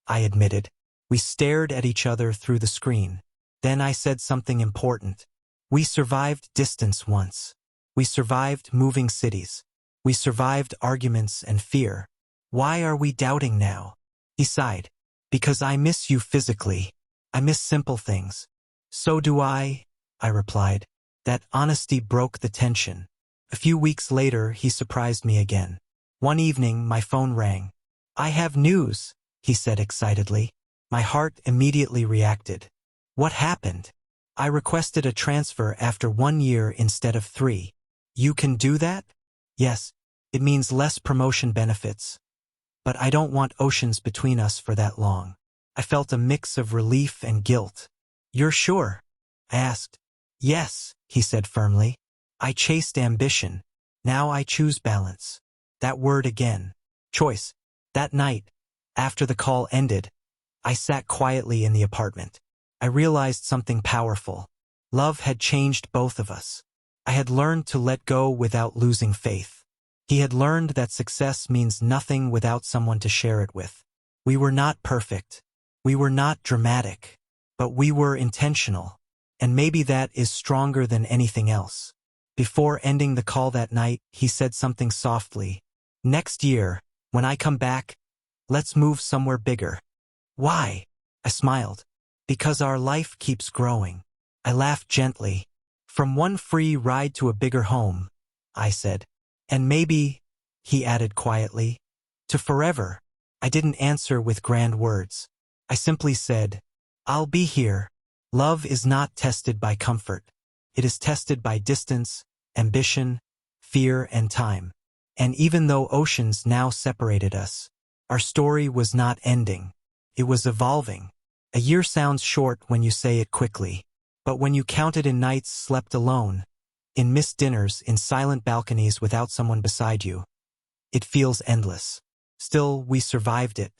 I admitted. We stared at each other through the screen. Then I said something important. We survived distance once. We survived moving cities. We survived arguments and fear. Why are we doubting now? He sighed. Because I miss you physically. I miss simple things. So do I replied. That honesty broke the tension. A few weeks later, he surprised me again. One evening, my phone rang. I have news, he said excitedly. My heart immediately reacted. What happened? I requested a transfer after 1 year instead of 3. You can do that? Yes. It means less promotion benefits. But I don't want oceans between us for that long. I felt a mix of relief and guilt. You're sure? I asked. Yes, he said firmly. I chased ambition. Now I choose balance. That word again. Choice. That night, after the call ended, I sat quietly in the apartment. I realized something powerful. Love had changed both of us. I had learned to let go without losing faith. He had learned that success means nothing without someone to share it with. We were not perfect. We were not dramatic. But we were intentional. And maybe that is stronger than anything else. Before ending the call that night, he said something softly. Next year, when I come back, let's move somewhere bigger. Why? I smiled. Because our life keeps growing. I laughed gently. From one free ride to a bigger home, I said. And maybe, he added quietly, to forever. I didn't answer with grand words. I simply said, I'll be here. Love is not tested by comfort. It is tested by distance, ambition, fear, and time. And even though oceans now separated us, our story was not ending. It was evolving. A year sounds short when you say it quickly. But when you count it in nights slept alone, in missed dinners, in silent balconies without someone beside you, it feels endless. Still, we survived it.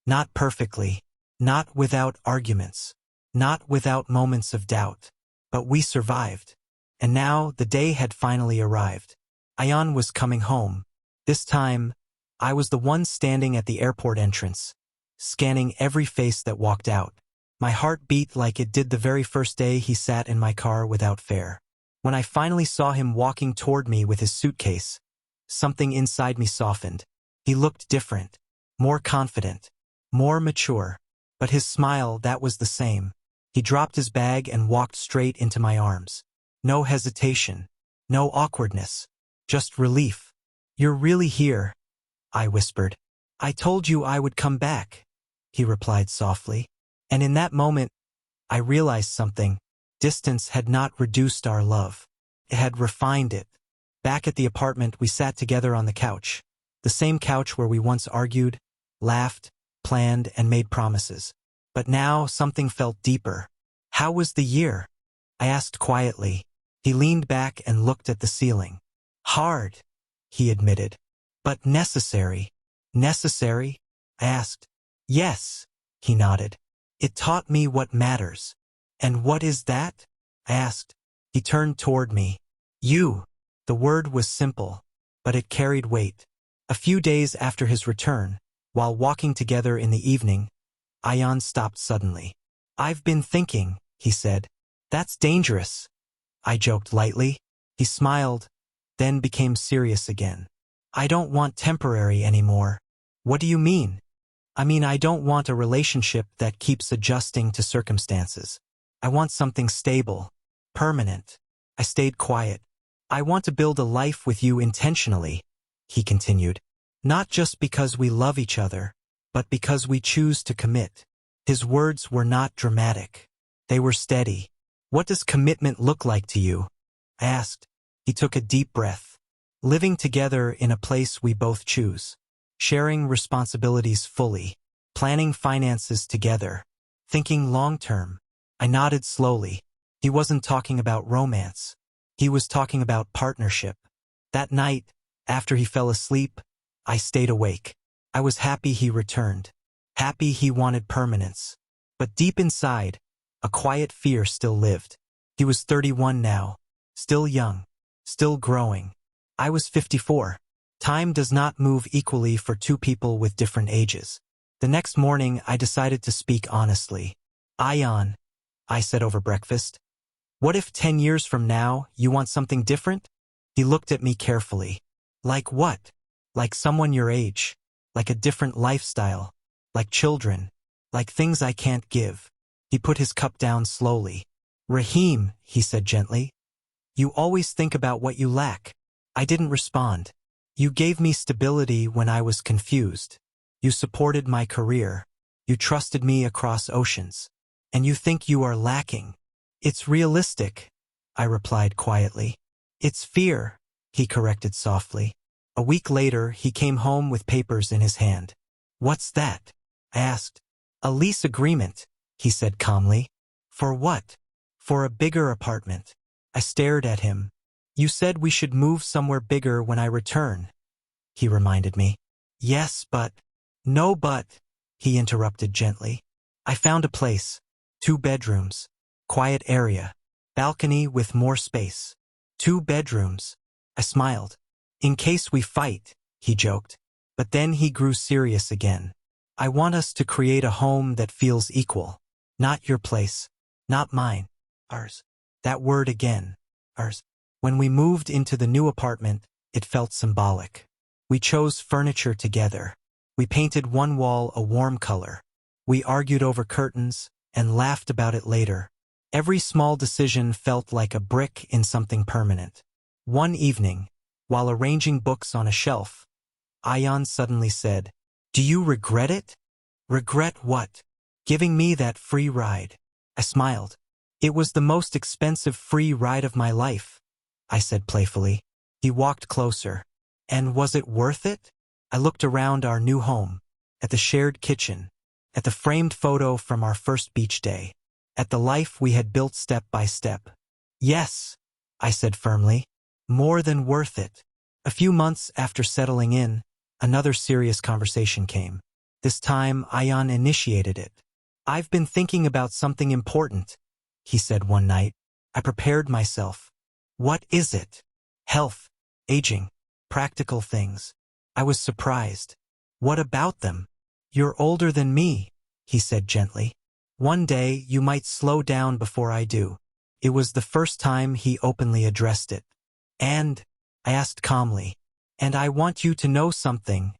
Not perfectly. Not without arguments. Not without moments of doubt. But we survived. And now the day had finally arrived. Ayan was coming home. This time, I was the one standing at the airport entrance, scanning every face that walked out. My heart beat like it did the very first day he sat in my car without fare. When I finally saw him walking toward me with his suitcase, something inside me softened. He looked different, more confident, more mature. But his smile, that was the same. He dropped his bag and walked straight into my arms. No hesitation, no awkwardness, just relief. You're really here, I whispered. I told you I would come back, he replied softly. And in that moment, I realized something. Distance had not reduced our love. It had refined it. Back at the apartment, we sat together on the couch. The same couch where we once argued, laughed, planned, and made promises. But now something felt deeper. How was the year? I asked quietly. He leaned back and looked at the ceiling. Hard, he admitted. But necessary. Necessary? I asked. Yes, he nodded. It taught me what matters. And what is that? I asked. He turned toward me. You. The word was simple, but it carried weight. A few days after his return, while walking together in the evening, Ayan stopped suddenly. I've been thinking, he said. That's dangerous. I joked lightly. He smiled, then became serious again. I don't want temporary anymore. What do you mean? I mean, I don't want a relationship that keeps adjusting to circumstances. I want something stable, permanent. I stayed quiet. I want to build a life with you intentionally, he continued. Not just because we love each other, but because we choose to commit. His words were not dramatic. They were steady. What does commitment look like to you? I asked. He took a deep breath. Living together in a place we both choose. Sharing responsibilities fully. Planning finances together. Thinking long-term. I nodded slowly. He wasn't talking about romance. He was talking about partnership. That night, after he fell asleep, I stayed awake. I was happy he returned. Happy he wanted permanence. But deep inside, a quiet fear still lived. He was 31 now, still young, still growing. I was 54. Time does not move equally for two people with different ages. The next morning, I decided to speak honestly. Ion, I said over breakfast, what if 10 years from now you want something different? He looked at me carefully. Like what? Like someone your age. Like a different lifestyle. Like children. Like things I can't give. He put his cup down slowly. Rahim, he said gently, you always think about what you lack. I didn't respond. You gave me stability when I was confused. You supported my career. You trusted me across oceans. And you think you are lacking. It's realistic, I replied quietly. It's fear, he corrected softly. A week later, he came home with papers in his hand. What's that? I asked. A lease agreement, he said calmly. For what? For a bigger apartment. I stared at him. You said we should move somewhere bigger when I return, he reminded me. Yes, but. No, but, he interrupted gently. I found a place. 2 bedrooms. Quiet area. Balcony with more space. 2 bedrooms. I smiled. In case we fight, he joked. But then he grew serious again. I want us to create a home that feels equal. Not your place. Not mine. Ours. That word again. Ours. When we moved into the new apartment, it felt symbolic. We chose furniture together. We painted one wall a warm color. We argued over curtains and laughed about it later. Every small decision felt like a brick in something permanent. One evening, while arranging books on a shelf, Ayan suddenly said, Do you regret it? Regret what? Giving me that free ride. I smiled. It was the most expensive free ride of my life, I said playfully. He walked closer. And was it worth it? I looked around our new home, at the shared kitchen, at the framed photo from our first beach day, at the life we had built step by step. Yes, I said firmly. More than worth it. A few months after settling in, another serious conversation came. This time, Ayan initiated it. I've been thinking about something important, he said one night. I prepared myself. What is it? Health, aging, practical things. I was surprised. What about them? You're older than me, he said gently. One day, you might slow down before I do. It was the first time he openly addressed it. And, I asked calmly, and I want you to know something,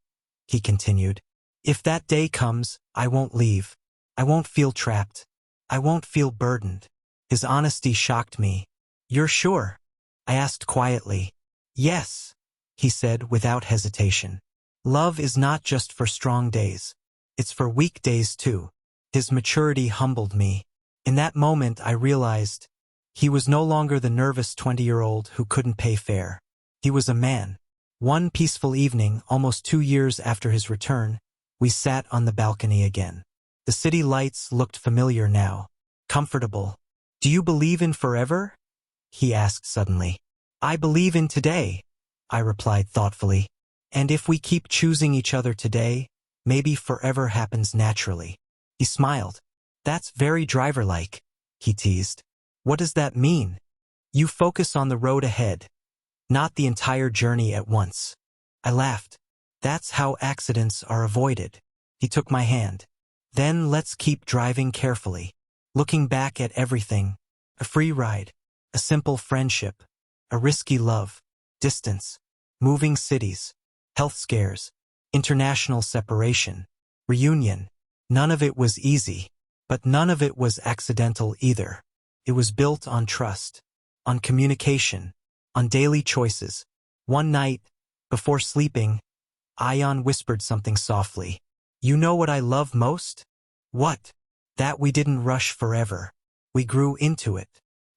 he continued. If that day comes, I won't leave. I won't feel trapped. I won't feel burdened. His honesty shocked me. You're sure? I asked quietly. Yes, he said without hesitation. Love is not just for strong days. It's for weak days too. His maturity humbled me. In that moment I realized he was no longer the nervous 20-year-old who couldn't pay fare. He was a man. One peaceful evening, almost 2 years after his return, we sat on the balcony again. The city lights looked familiar now, comfortable. Do you believe in forever? He asked suddenly. I believe in today, I replied thoughtfully. And if we keep choosing each other today, maybe forever happens naturally. He smiled. That's very driver-like, he teased. What does that mean? You focus on the road ahead, not the entire journey at once. I laughed. That's how accidents are avoided. He took my hand. Then let's keep driving carefully, looking back at everything. A free ride, a simple friendship, a risky love, distance, moving cities, health scares, international separation, reunion. None of it was easy, but none of it was accidental either. It was built on trust, on communication, on daily choices. One night, before sleeping, Ayan whispered something softly. You know what I love most? What? That we didn't rush forever. We grew into it.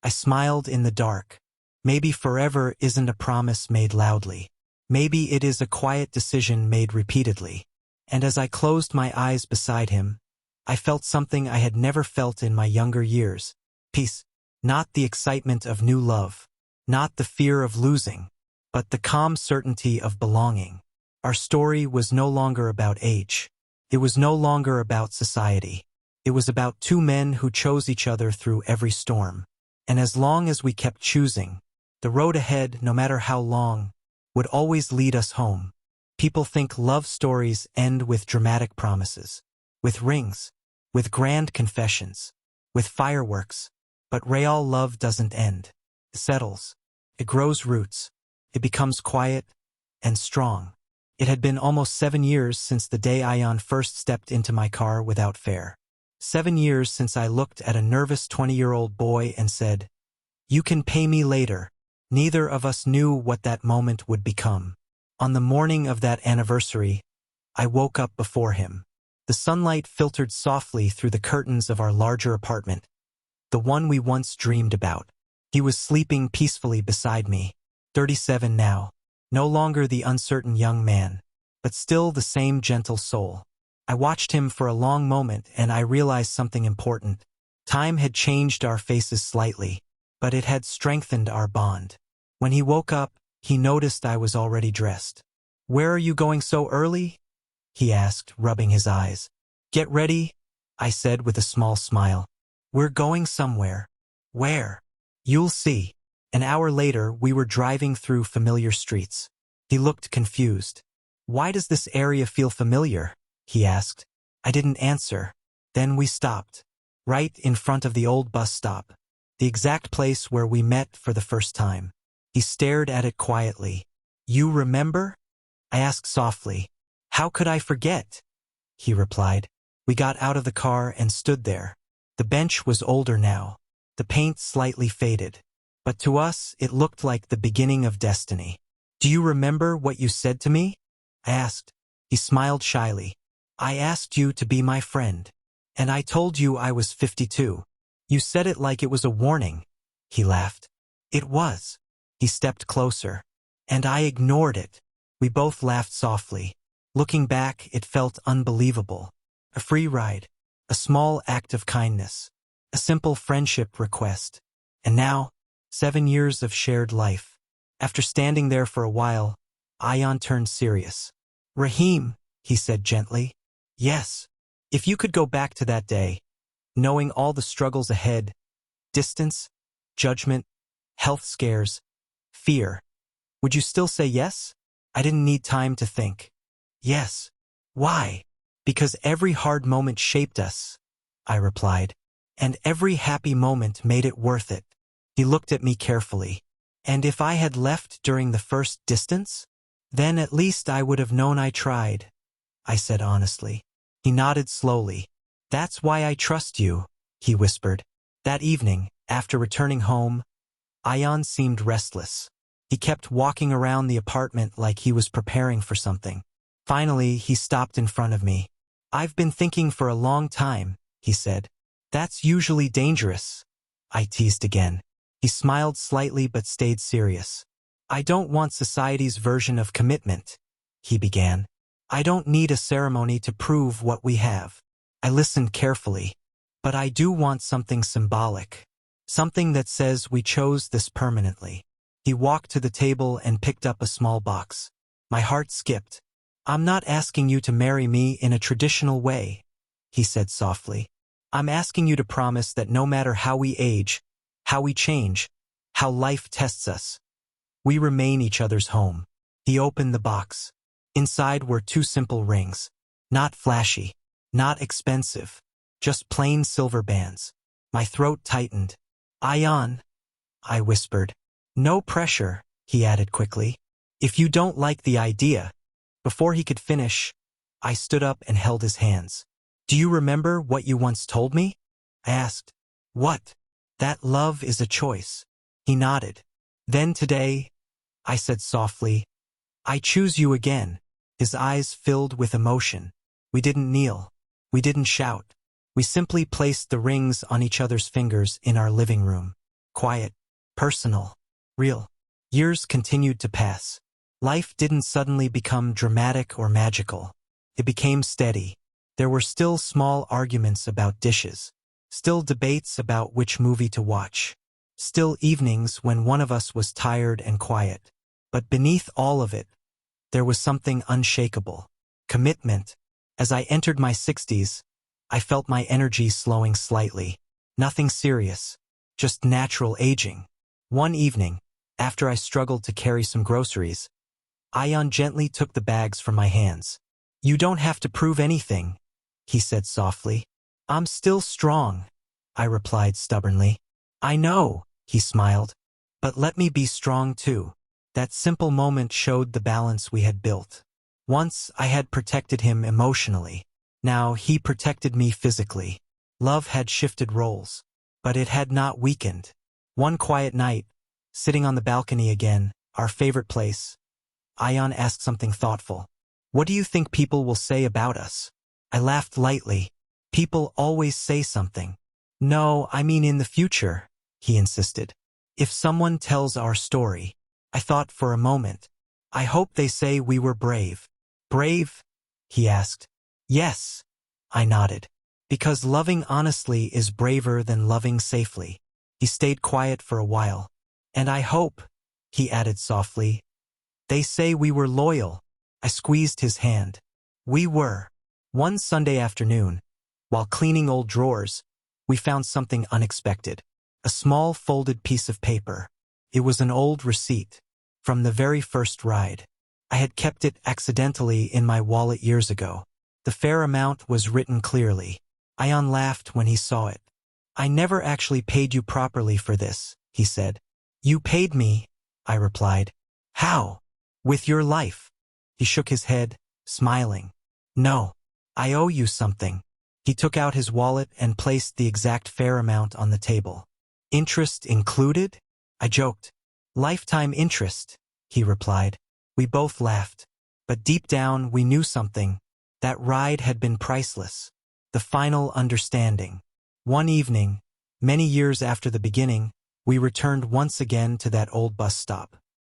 I smiled in the dark. Maybe forever isn't a promise made loudly. Maybe it is a quiet decision made repeatedly. And as I closed my eyes beside him, I felt something I had never felt in my younger years. Peace. Not the excitement of new love. Not the fear of losing. but the calm certainty of belonging. Our story was no longer about age. It was no longer about society. It was about two men who chose each other through every storm. And as long as we kept choosing, the road ahead, no matter how long, would always lead us home. People think love stories end with dramatic promises, with rings, with grand confessions, with fireworks. But real love doesn't end. It settles. It grows roots. It becomes quiet and strong. It had been almost 7 years since the day Ion first stepped into my car without fare. 7 years since I looked at a nervous 20-year-old boy and said, "You can pay me later." Neither of us knew what that moment would become. On the morning of that anniversary, I woke up before him. The sunlight filtered softly through the curtains of our larger apartment, the one we once dreamed about. He was sleeping peacefully beside me, 37 now, no longer the uncertain young man, but still the same gentle soul. I watched him for a long moment and I realized something important. Time had changed our faces slightly, but it had strengthened our bond. When he woke up, he noticed I was already dressed. "Where are you going so early?" he asked, rubbing his eyes. "Get ready," I said with a small smile. "We're going somewhere." "Where?" "You'll see." An hour later, we were driving through familiar streets. He looked confused. "Why does this area feel familiar?" he asked. I didn't answer. Then we stopped. Right in front of the old bus stop. The exact place where we met for the first time. He stared at it quietly. "You remember?" I asked softly. "How could I forget?" he replied. We got out of the car and stood there. The bench was older now, the paint slightly faded. But to us, it looked like the beginning of destiny. "Do you remember what you said to me?" I asked. He smiled shyly. "I asked you to be my friend. And I told you I was 52. You said it like it was a warning." He laughed. "It was." He stepped closer. "And I ignored it." We both laughed softly. Looking back, it felt unbelievable. A free ride. A small act of kindness. A simple friendship request. And now, 7 years of shared life. After standing there for a while, Ion turned serious. "Rahim," he said gently. "Yes. If you could go back to that day, knowing all the struggles ahead, distance, judgment, health scares, fear, would you still say yes?" I didn't need time to think. "Yes." "Why?" "Because every hard moment shaped us," I replied. "And every happy moment made it worth it." He looked at me carefully. "And if I had left during the first distance? Then at least I would have known I tried," I said honestly. He nodded slowly. "That's why I trust you," he whispered. That evening, after returning home, Ion seemed restless. He kept walking around the apartment like he was preparing for something. Finally, he stopped in front of me. "I've been thinking for a long time," he said. "That's usually dangerous," I teased again. He smiled slightly but stayed serious. "I don't want society's version of commitment," he began. "I don't need a ceremony to prove what we have." I listened carefully. "But I do want something symbolic. Something that says we chose this permanently." He walked to the table and picked up a small box. My heart skipped. "I'm not asking you to marry me in a traditional way," he said softly. "I'm asking you to promise that no matter how we age, how we change, how life tests us, we remain each other's home." He opened the box. Inside were 2 simple rings. Not flashy, not expensive, just plain silver bands. My throat tightened. "Ion," I whispered. "No pressure," he added quickly. "If you don't like the idea." Before he could finish, I stood up and held his hands. "Do you remember what you once told me?" I asked. "What?" "That love is a choice." He nodded. "Then today," I said softly, "I choose you again." His eyes filled with emotion. We didn't kneel. We didn't shout. We simply placed the rings on each other's fingers in our living room. Quiet, personal, real. Years continued to pass. Life didn't suddenly become dramatic or magical. It became steady. There were still small arguments about dishes. Still debates about which movie to watch. Still evenings when one of us was tired and quiet. But beneath all of it, there was something unshakable. Commitment. As I entered my 60s, I felt my energy slowing slightly. Nothing serious, just natural aging. One evening, after I struggled to carry some groceries, Ion gently took the bags from my hands. "You don't have to prove anything," he said softly. "I'm still strong," I replied stubbornly. "I know," he smiled. "But let me be strong too." That simple moment showed the balance we had built. Once I had protected him emotionally. Now he protected me physically. Love had shifted roles, but it had not weakened. One quiet night, sitting on the balcony again, our favorite place, Ion asked something thoughtful. "What do you think people will say about us?" I laughed lightly. "People always say something." "No, I mean in the future," he insisted. "If someone tells our story." I thought for a moment. "I hope they say we were brave." "Brave?" he asked. "Yes," I nodded. "Because loving honestly is braver than loving safely." He stayed quiet for a while. "And I hope," he added softly, "they say we were loyal." I squeezed his hand. We were. One Sunday afternoon, while cleaning old drawers, we found something unexpected. A small folded piece of paper. It was an old receipt from the very first ride. I had kept it accidentally in my wallet years ago. The fair amount was written clearly. Ion laughed when he saw it. "I never actually paid you properly for this," he said. "You paid me," I replied. "How?" "With your life." He shook his head, smiling. "No, I owe you something." He took out his wallet and placed the exact fair amount on the table. "Interest included?" I joked. "Lifetime interest," he replied. We both laughed. But deep down we knew something. That ride had been priceless. The final understanding. One evening, many years after the beginning, we returned once again to that old bus stop.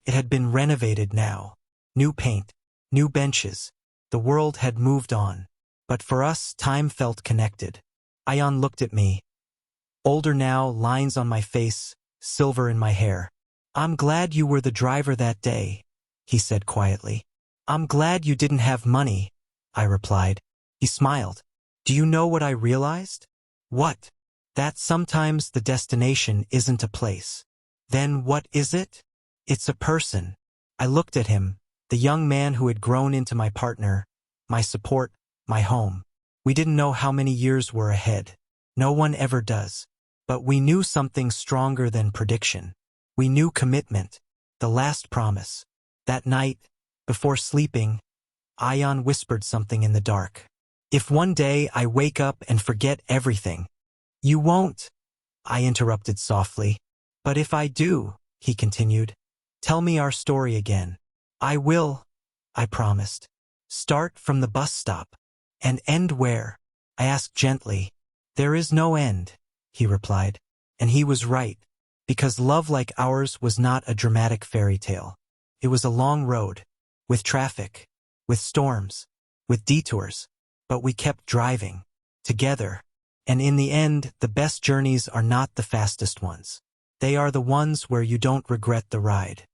It had been renovated now. New paint, new benches. The world had moved on. But for us, time felt connected. Ion looked at me. Older now, lines on my face, silver in my hair. "I'm glad you were the driver that day," he said quietly. "I'm glad you didn't have money," I replied. He smiled. "Do you know what I realized?" "What?" "That sometimes the destination isn't a place." "Then what is it?" "It's a person." I looked at him, the young man who had grown into my partner, my support, my home. We didn't know how many years were ahead. No one ever does. But we knew something stronger than prediction. We knew commitment, the last promise. That night, before sleeping, Ion whispered something in the dark. "If one day I wake up and forget everything." "You won't," I interrupted softly. "But if I do," he continued, "tell me our story again." "I will," I promised. "Start from the bus stop." "And end where?" I asked gently. "There is no end," he replied. And he was right, because love like ours was not a dramatic fairy tale. It was a long road, with traffic, with storms, with detours. But we kept driving, together. And in the end, the best journeys are not the fastest ones. They are the ones where you don't regret the ride.